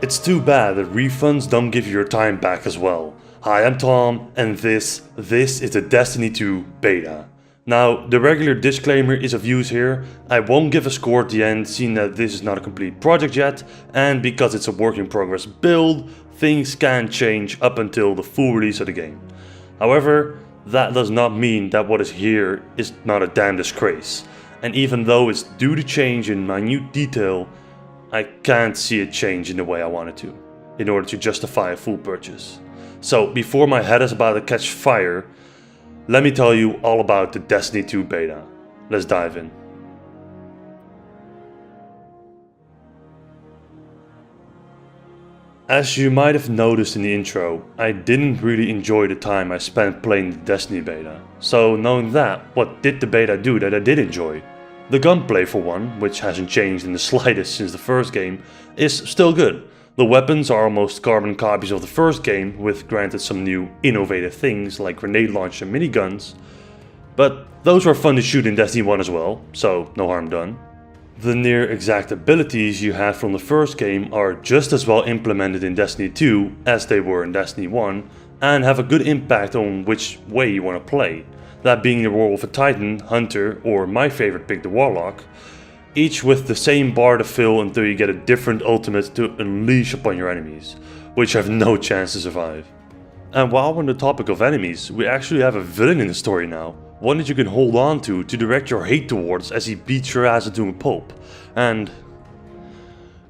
It's too bad that refunds don't give you your time back as well. Hi, I'm Tom, and this is the Destiny 2 beta. Now, the regular disclaimer is of use here. I won't give a score at the end, seeing that this is not a complete project yet, and because it's a work in progress build, things can change up until the full release of the game. However, that does not mean that what is here is not a damn disgrace. And even though it's due to change in minute detail, I can't see it change in the way I want it to, in order to justify a full purchase. So before my head is about to catch fire, let me tell you all about the Destiny 2 beta. Let's dive in. As you might have noticed in the intro, I didn't really enjoy the time I spent playing the Destiny beta. So knowing that, what did the beta do that I did enjoy? The gunplay for one, which hasn't changed in the slightest since the first game, is still good. The weapons are almost carbon copies of the first game, with granted some new innovative things like grenade launcher and miniguns. But those were fun to shoot in Destiny 1 as well, so no harm done. The near exact abilities you had from the first game are just as well implemented in Destiny 2 as they were in Destiny 1, and have a good impact on which way you want to play. That being the role of a Titan, Hunter, or my favorite pick, the Warlock, each with the same bar to fill until you get a different ultimate to unleash upon your enemies, which have no chance to survive. And while we're on the topic of enemies, we actually have a villain in the story now, one that you can hold on to direct your hate towards as he beats your ass into a pulp. And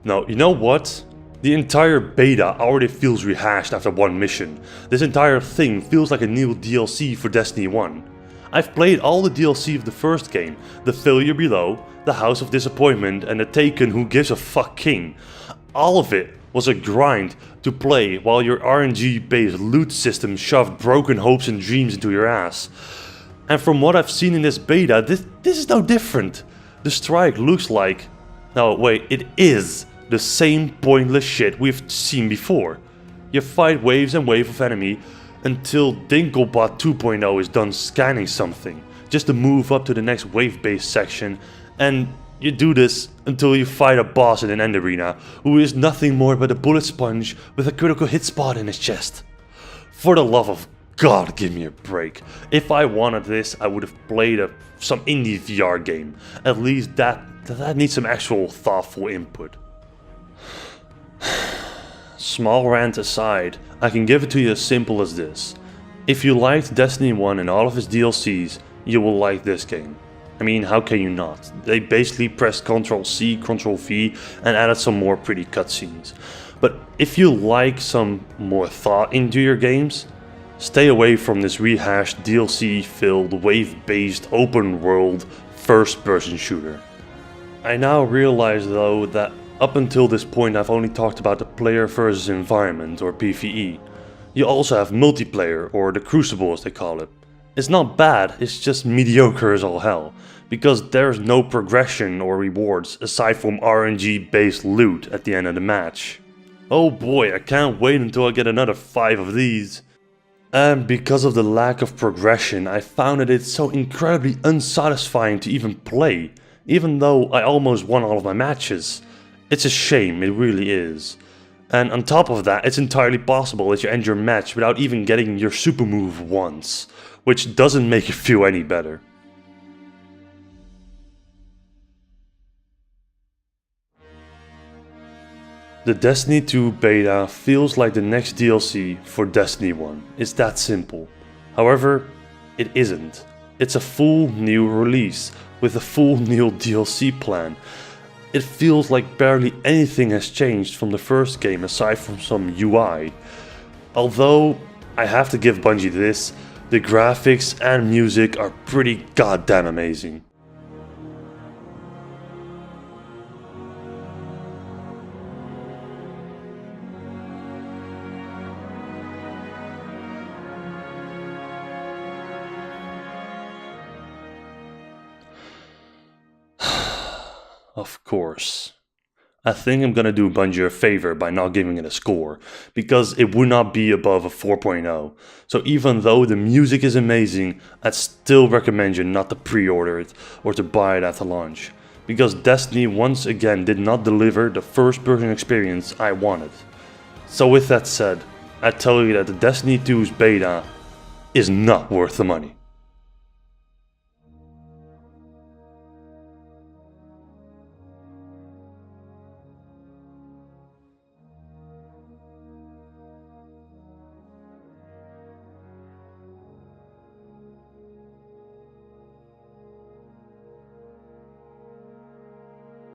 no, you know what? The entire beta already feels rehashed after one mission. This entire thing feels like a new DLC for Destiny 1. I've played all the DLC of the first game, the Failure Below, the House of Disappointment and the Taken Who Gives a Fuck King. All of it was a grind to play while your RNG based loot system shoved broken hopes and dreams into your ass. And from what I've seen in this beta, this is no different. The strike looks like, no wait, it is the same pointless shit we've seen before. You fight waves and waves of enemy until Dinklebot 2.0 is done scanning something, just to move up to the next wave-based section, and you do this until you fight a boss in an end arena, who is nothing more but a bullet sponge with a critical hit spot in his chest. For the love of God, give me a break. If I wanted this, I would have played some indie VR game. At least that needs some actual thoughtful input. Small rant aside, I can give it to you as simple as this. If you liked Destiny 1 and all of its DLCs, you will like this game. I mean, how can you not? They basically pressed Ctrl-C, Ctrl-V and added some more pretty cutscenes. But if you like some more thought into your games, stay away from this rehashed DLC-filled, wave-based, open-world, first-person shooter. I now realize though that up until this point I've only talked about the player versus environment, or PvE. You also have multiplayer, or the Crucible as they call it. It's not bad, it's just mediocre as all hell, because there's no progression or rewards aside from RNG based loot at the end of the match. Oh boy, I can't wait until I get another 5 of these. And because of the lack of progression, I found that it's so incredibly unsatisfying to even play, even though I almost won all of my matches. It's a shame, it really is. And on top of that, it's entirely possible that you end your match without even getting your super move once, which doesn't make it feel any better. The Destiny 2 beta feels like the next DLC for Destiny 1. It's that simple. However, it isn't. It's a full new release with a full new DLC plan. It feels like barely anything has changed from the first game aside from some UI. Although, I have to give Bungie this, the graphics and music are pretty goddamn amazing. Of course. I think I'm gonna do Bungie a favor by not giving it a score, because it would not be above a 4.0. So even though the music is amazing, I'd still recommend you not to pre-order it or to buy it at the launch. because Destiny once again did not deliver the first-person experience I wanted. So with that said, I tell you that the Destiny 2's beta is not worth the money.